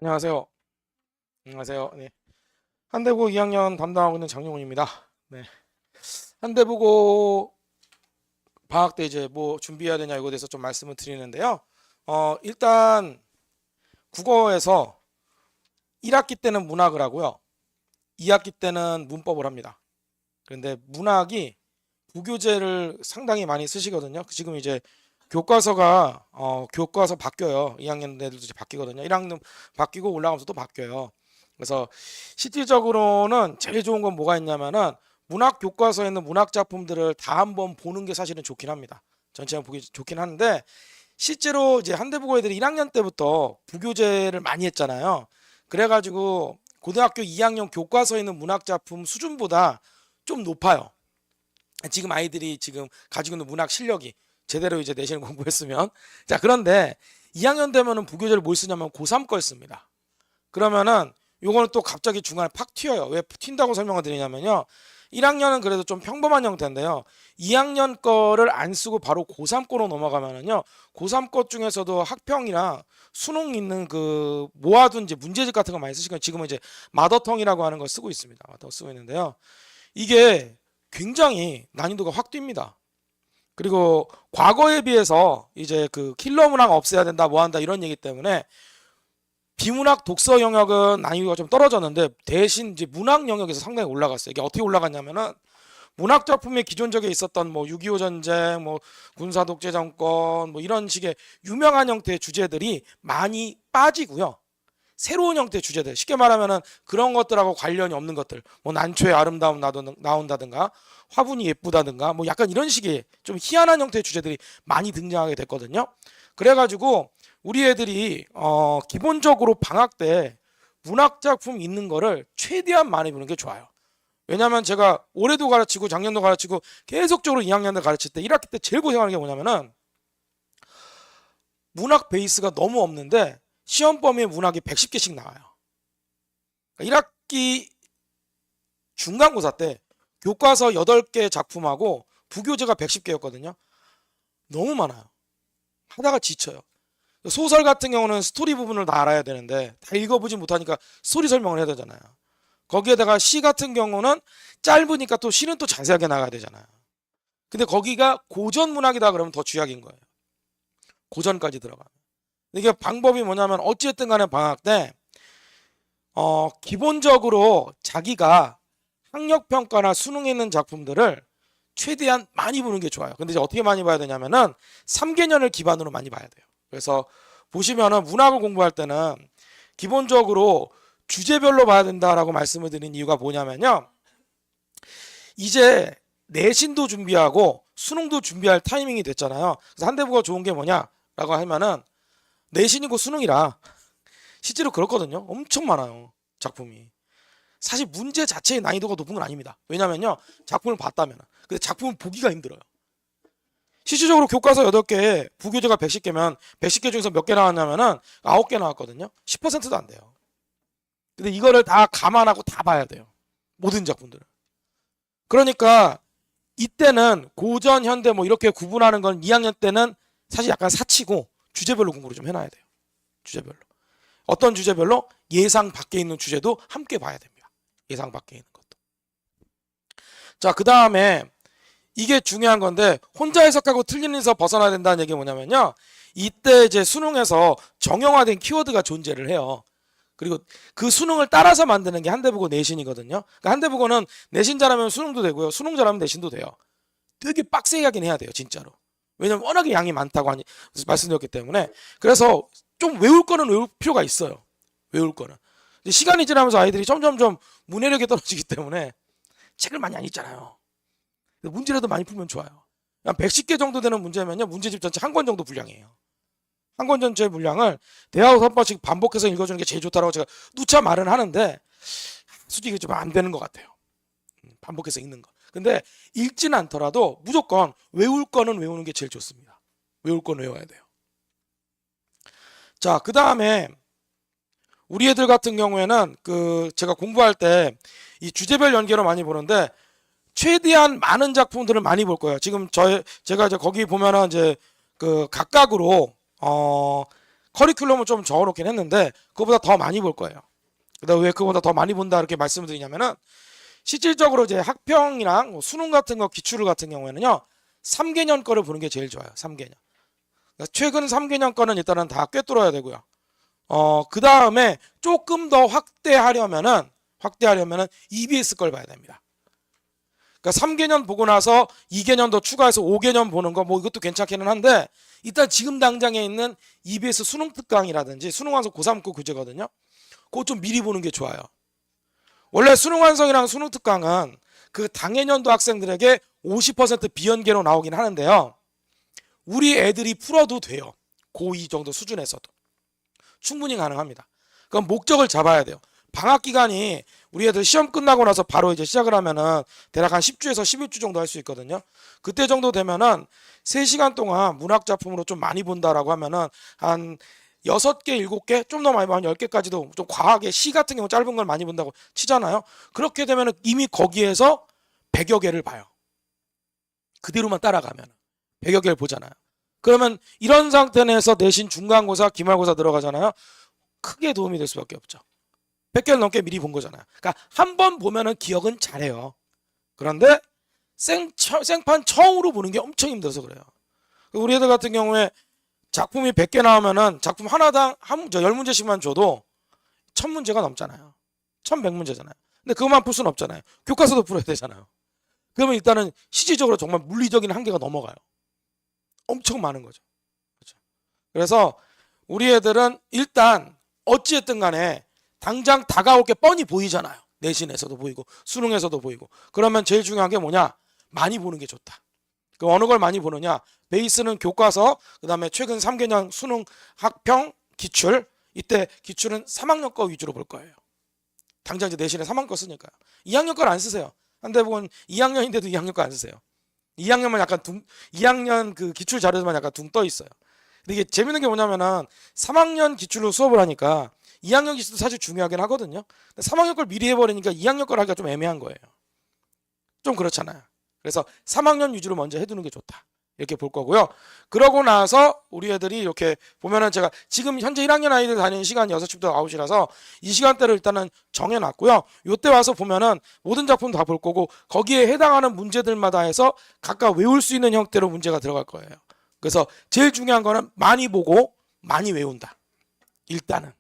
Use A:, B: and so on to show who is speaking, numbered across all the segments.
A: 안녕하세요. 안녕하세요. 네. 한대고 2학년 담당하고 있는 장용훈입니다. 네. 한대보고 방학 때 이제 뭐 준비해야 되냐 이거에 대해서 좀 말씀을 드리는데요. 일단 국어에서 1학기 때는 문학을 하고요. 2학기 때는 문법을 합니다. 그런데 문학이 부교재를 상당히 많이 쓰시거든요. 지금 이제 교과서 바뀌어요. 2학년 애들도 이제 바뀌거든요. 1학년 바뀌고 올라가면서 또 바뀌어요. 그래서 실질적으로는 제일 좋은 건 뭐가 있냐면은 문학 교과서에 있는 문학 작품들을 다 한번 보는 게 사실은 좋긴 합니다. 전체가 보기 좋긴 하는데 실제로 이제 한대부고 애들이 1학년 때부터 부교재를 많이 했잖아요. 그래가지고 고등학교 2학년 교과서에 있는 문학 작품 수준보다 좀 높아요. 지금 아이들이 지금 가지고 있는 문학 실력이 제대로 이제 내신을 공부했으면. 자, 그런데 2학년 되면은 부교재를 뭘 쓰냐면 고3 걸 씁니다. 그러면은 요거는 또 갑자기 중간에 팍 튀어요. 왜 튄다고 설명을 드리냐면요. 1학년은 그래도 좀 평범한 형태인데요. 2학년 거를 안 쓰고 바로 고3 거로 넘어가면은요. 고3 것 중에서도 학평이랑 수능 있는 그 모아둔 이제 문제집 같은 거 많이 쓰시거든요. 지금은 이제 마더텅이라고 하는 걸 쓰고 있습니다. 마더텅 쓰고 있는데요. 이게 굉장히 난이도가 확 뜁니다. 그리고 과거에 비해서 이제 그 킬러 문학 없애야 된다, 뭐 한다 이런 얘기 때문에 비문학 독서 영역은 난이도가 좀 떨어졌는데 대신 이제 문학 영역에서 상당히 올라갔어요. 이게 어떻게 올라갔냐면은 문학 작품에 기존적에 있었던 뭐 6.25 전쟁, 뭐 군사 독재 정권, 뭐 이런 식의 유명한 형태의 주제들이 많이 빠지고요. 새로운 형태의 주제들, 쉽게 말하면은 그런 것들하고 관련이 없는 것들, 뭐 난초의 아름다움 나온다든가, 화분이 예쁘다든가, 뭐 약간 이런 식의 좀 희한한 형태의 주제들이 많이 등장하게 됐거든요. 그래가지고 우리 애들이 기본적으로 방학 때 문학 작품 있는 거를 최대한 많이 보는 게 좋아요. 왜냐하면 제가 올해도 가르치고 작년도 가르치고 계속적으로 2학년들 가르칠 때 1학기 때 제일 고생하는 게 뭐냐면은 문학 베이스가 너무 없는데 시험 범위에 문학이 110개씩 나와요. 1학기 중간고사 때 교과서 8개 작품하고 부교재가 110개였거든요. 너무 많아요. 하다가 지쳐요. 소설 같은 경우는 스토리 부분을 다 알아야 되는데 다 읽어보지 못하니까 스토리 설명을 해야 되잖아요. 거기에다가 시 같은 경우는 짧으니까 또 시는 또 자세하게 나가야 되잖아요. 근데 거기가 고전 문학이다 그러면 더 쥐약인 거예요. 고전까지 들어가면. 이게 방법이 뭐냐면 어찌됐든 간에 방학 때 기본적으로 자기가 학력평가나 수능에 있는 작품들을 최대한 많이 보는 게 좋아요. 근데 이제 어떻게 많이 봐야 되냐면은 3개년을 기반으로 많이 봐야 돼요. 그래서 보시면은 문학을 공부할 때는 기본적으로 주제별로 봐야 된다라고 말씀을 드린 이유가 뭐냐면요. 이제 내신도 준비하고 수능도 준비할 타이밍이 됐잖아요. 그래서 한대부가 좋은 게 뭐냐라고 하면은 내신이고 수능이라 실제로 그렇거든요. 엄청 많아요. 작품이. 사실 문제 자체의 난이도가 높은 건 아닙니다. 왜냐면요. 작품을 봤다면. 근데 작품을 보기가 힘들어요. 실질적으로 교과서 8개에 부교재가 110개면 110개 중에서 몇 개 나왔냐면은 9개 나왔거든요. 10%도 안 돼요. 근데 이거를 다 감안하고 다 봐야 돼요. 모든 작품들을. 그러니까 이때는 고전, 현대 뭐 이렇게 구분하는 건 2학년 때는 사실 약간 사치고 주제별로 공부를 좀 해놔야 돼요. 주제별로. 어떤 주제별로? 예상 밖에 있는 주제도 함께 봐야 됩니다. 예상 밖에 있는 것도. 자, 그 다음에 이게 중요한 건데 혼자 해석하고 틀린 에서 벗어나야 된다는 얘기 뭐냐면요. 이때 이제 수능에서 정형화된 키워드가 존재를 해요. 그리고 그 수능을 따라서 만드는 게 한대부고 내신이거든요. 그러니까 한대부고는 내신 잘하면 수능도 되고요. 수능 잘하면 내신도 돼요. 되게 빡세게 하긴 해야 돼요. 진짜로. 왜냐면 워낙에 양이 많다고 말씀드렸기 때문에. 그래서 좀 외울 거는 외울 필요가 있어요. 외울 거는. 시간이 지나면서 아이들이 점점점 문해력이 떨어지기 때문에 책을 많이 안 읽잖아요. 문제라도 많이 풀면 좋아요. 한 110개 정도 되는 문제면요. 문제집 전체 한 권 정도 분량이에요. 한 권 전체 분량을 대하고 한 번씩 반복해서 읽어주는 게 제일 좋다라고 제가 누차 말은 하는데 솔직히 좀 안 되는 것 같아요. 반복해서 읽는 거. 근데 읽지는 않더라도 무조건 외울 거는 외우는 게 제일 좋습니다. 외울 거는 외워야 돼요. 자, 그 다음에 우리 애들 같은 경우에는 그 제가 공부할 때 이 주제별 연계로 많이 보는데 최대한 많은 작품들을 많이 볼 거예요. 지금 제가 이제 거기 보면은 이제 그 각각으로 커리큘럼은 좀 적어놓긴 했는데 그거보다 더 많이 볼 거예요. 그다음 왜 그거보다 더 많이 본다 이렇게 말씀을 드리냐면은 실질적으로 이제 학평이랑 수능 같은 거 기출 같은 경우에는요 3개년 거를 보는 게 제일 좋아요. 3개년. 그러니까 최근 3개년 거는 일단은 다 꿰뚫어야 되고요. 그 다음에 조금 더 확대하려면은 EBS 걸 봐야 됩니다. 그러니까 3개년 보고 나서 2개년 더 추가해서 5개년 보는 거 뭐 이것도 괜찮기는 한데 일단 지금 당장에 있는 EBS 수능 특강이라든지 수능 완성 고3급 교재거든요. 그거 좀 미리 보는 게 좋아요. 원래 수능 완성이랑 수능 특강은 그 당해년도 학생들에게 50% 비연계로 나오긴 하는데요. 우리 애들이 풀어도 돼요. 고2 정도 수준에서도. 충분히 가능합니다. 그럼 목적을 잡아야 돼요. 방학 기간이 우리 애들 시험 끝나고 나서 바로 이제 시작을 하면은 대략 한 10주에서 11주 정도 할 수 있거든요. 그때 정도 되면은 3시간 동안 문학 작품으로 좀 많이 본다라고 하면은 한 6개, 7개, 좀 더 많이 보면 10개까지도 좀 과하게 시 같은 경우 짧은 걸 많이 본다고 치잖아요. 그렇게 되면은 이미 거기에서 100여 개를 봐요. 그대로만 따라가면 100여 개를 보잖아요. 그러면 이런 상태 내에서 내신 중간고사, 기말고사 들어가잖아요. 크게 도움이 될 수밖에 없죠. 100개를 넘게 미리 본 거잖아요. 그러니까 한 번 보면은 기억은 잘해요. 그런데 생판 처음으로 보는 게 엄청 힘들어서 그래요. 우리 애들 같은 경우에 작품이 100개 나오면은 작품 하나당 10문제씩만 줘도 1000문제가 넘잖아요. 1100문제잖아요. 근데 그것만 풀 수는 없잖아요. 교과서도 풀어야 되잖아요. 그러면 일단은 실질적으로 정말 물리적인 한계가 넘어가요. 엄청 많은 거죠. 그렇죠? 그래서 우리 애들은 일단 어찌됐든 간에 당장 다가올 게 뻔히 보이잖아요. 내신에서도 보이고 수능에서도 보이고. 그러면 제일 중요한 게 뭐냐? 많이 보는 게 좋다. 그 어느 걸 많이 보느냐? 베이스는 교과서, 그 다음에 최근 3개년 수능 학평, 기출. 이때 기출은 3학년 거 위주로 볼 거예요. 당장 이제 내신에 3학년 거 쓰니까요. 2학년 걸 안 쓰세요. 한 대부분 2학년인데도 2학년 거 안 쓰세요. 2학년만 약간 2학년 그 기출 자료만 약간 둥 떠 있어요. 근데 이게 재밌는 게 뭐냐면은 3학년 기출로 수업을 하니까 2학년 기출도 사실 중요하긴 하거든요. 근데 3학년 걸 미리 해버리니까 2학년 걸 하기가 좀 애매한 거예요. 좀 그렇잖아요. 그래서 3학년 위주로 먼저 해두는 게 좋다. 이렇게 볼 거고요. 그러고 나서 우리 애들이 이렇게 보면은 제가 지금 현재 1학년 아이들 다니는 시간이 6시부터 9시라서 이 시간대를 일단은 정해놨고요. 요때 와서 보면은 모든 작품 다 볼 거고 거기에 해당하는 문제들마다 해서 각각 외울 수 있는 형태로 문제가 들어갈 거예요. 그래서 제일 중요한 거는 많이 보고 많이 외운다. 일단은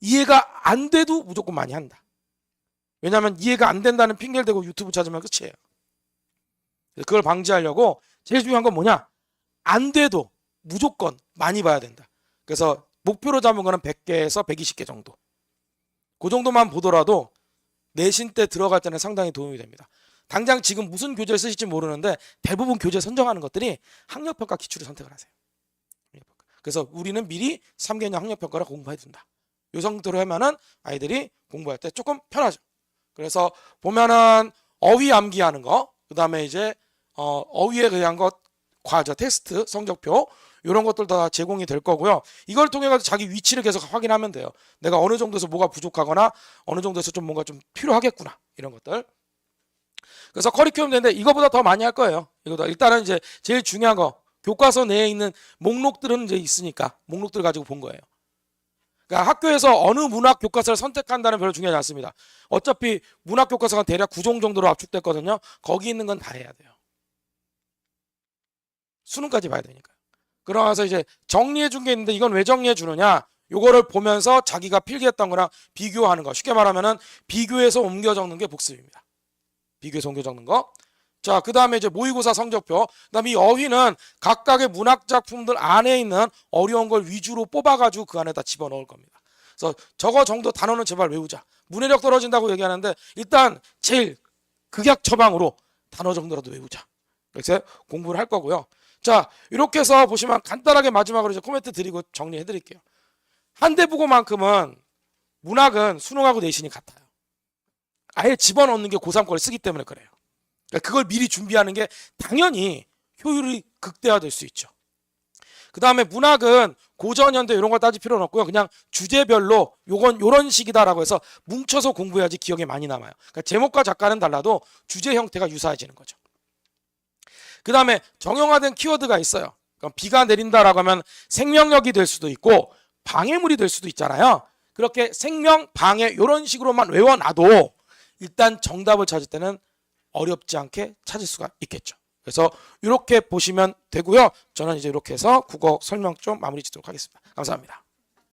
A: 이해가 안 돼도 무조건 많이 한다. 왜냐하면 이해가 안 된다는 핑계를 대고 유튜브 찾으면 끝이에요. 그걸 방지하려고 제일 중요한 건 뭐냐? 안 돼도 무조건 많이 봐야 된다. 그래서 목표로 잡은 거는 100개에서 120개 정도. 그 정도만 보더라도 내신 때 들어갈 때는 상당히 도움이 됩니다. 당장 지금 무슨 교재를 쓰실지 모르는데 대부분 교재 선정하는 것들이 학력평가 기출을 선택을 하세요. 그래서 우리는 미리 3개년 학력평가를 공부해 둔다. 요 정도로 하면은 아이들이 공부할 때 조금 편하죠. 그래서 보면은 어휘 암기하는 거, 그 다음에 이제 어휘에 대한 것, 과저 테스트, 성적표 이런 것들 다 제공이 될 거고요. 이걸 통해 가지고 자기 위치를 계속 확인하면 돼요. 내가 어느 정도에서 뭐가 부족하거나 어느 정도에서 좀 뭔가 좀 필요하겠구나 이런 것들. 그래서 커리큘럼 되는데 이거보다 더 많이 할 거예요. 이거다. 일단은 이제 제일 중요한 거 교과서 내에 있는 목록들은 이제 있으니까 목록들 가지고 본 거예요. 그러니까 학교에서 어느 문학 교과서를 선택한다는 별로 중요하지 않습니다. 어차피 문학 교과서가 대략 9종 정도로 압축됐거든요. 거기 있는 건 다 해야 돼요. 수능까지 봐야 되니까. 그러면서 이제 정리해 준 게 있는데 이건 왜 정리해 주느냐? 요거를 보면서 자기가 필기했던 거랑 비교하는 거. 쉽게 말하면은 비교해서 옮겨 적는 게 복습입니다. 비교해서 옮겨 적는 거. 자, 그 다음에 이제 모의고사 성적표. 그 다음에 이 어휘는 각각의 문학 작품들 안에 있는 어려운 걸 위주로 뽑아가지고 그 안에다 집어넣을 겁니다. 그래서 저거 정도 단어는 제발 외우자. 문해력 떨어진다고 얘기하는데 일단 제일 극약 처방으로 단어 정도라도 외우자. 그래서 공부를 할 거고요. 자, 이렇게 해서 보시면 간단하게 마지막으로 이제 코멘트 드리고 정리해 드릴게요. 한대국어만큼은 문학은 수능하고 내신이 같아요. 아예 집어넣는 게 고3 거를 쓰기 때문에 그래요. 그러니까 그걸 미리 준비하는 게 당연히 효율이 극대화될 수 있죠. 그 다음에 문학은 고전, 현대 이런 걸 따질 필요는 없고요. 그냥 주제별로 요건 요런 식이다라고 해서 뭉쳐서 공부해야지 기억에 많이 남아요. 그러니까 제목과 작가는 달라도 주제 형태가 유사해지는 거죠. 그 다음에 정형화된 키워드가 있어요. 그럼 비가 내린다라고 하면 생명력이 될 수도 있고 방해물이 될 수도 있잖아요. 그렇게 생명, 방해 이런 식으로만 외워놔도 일단 정답을 찾을 때는 어렵지 않게 찾을 수가 있겠죠. 그래서 이렇게 보시면 되고요. 저는 이제 이렇게 해서 국어 설명 좀 마무리 짓도록 하겠습니다. 감사합니다.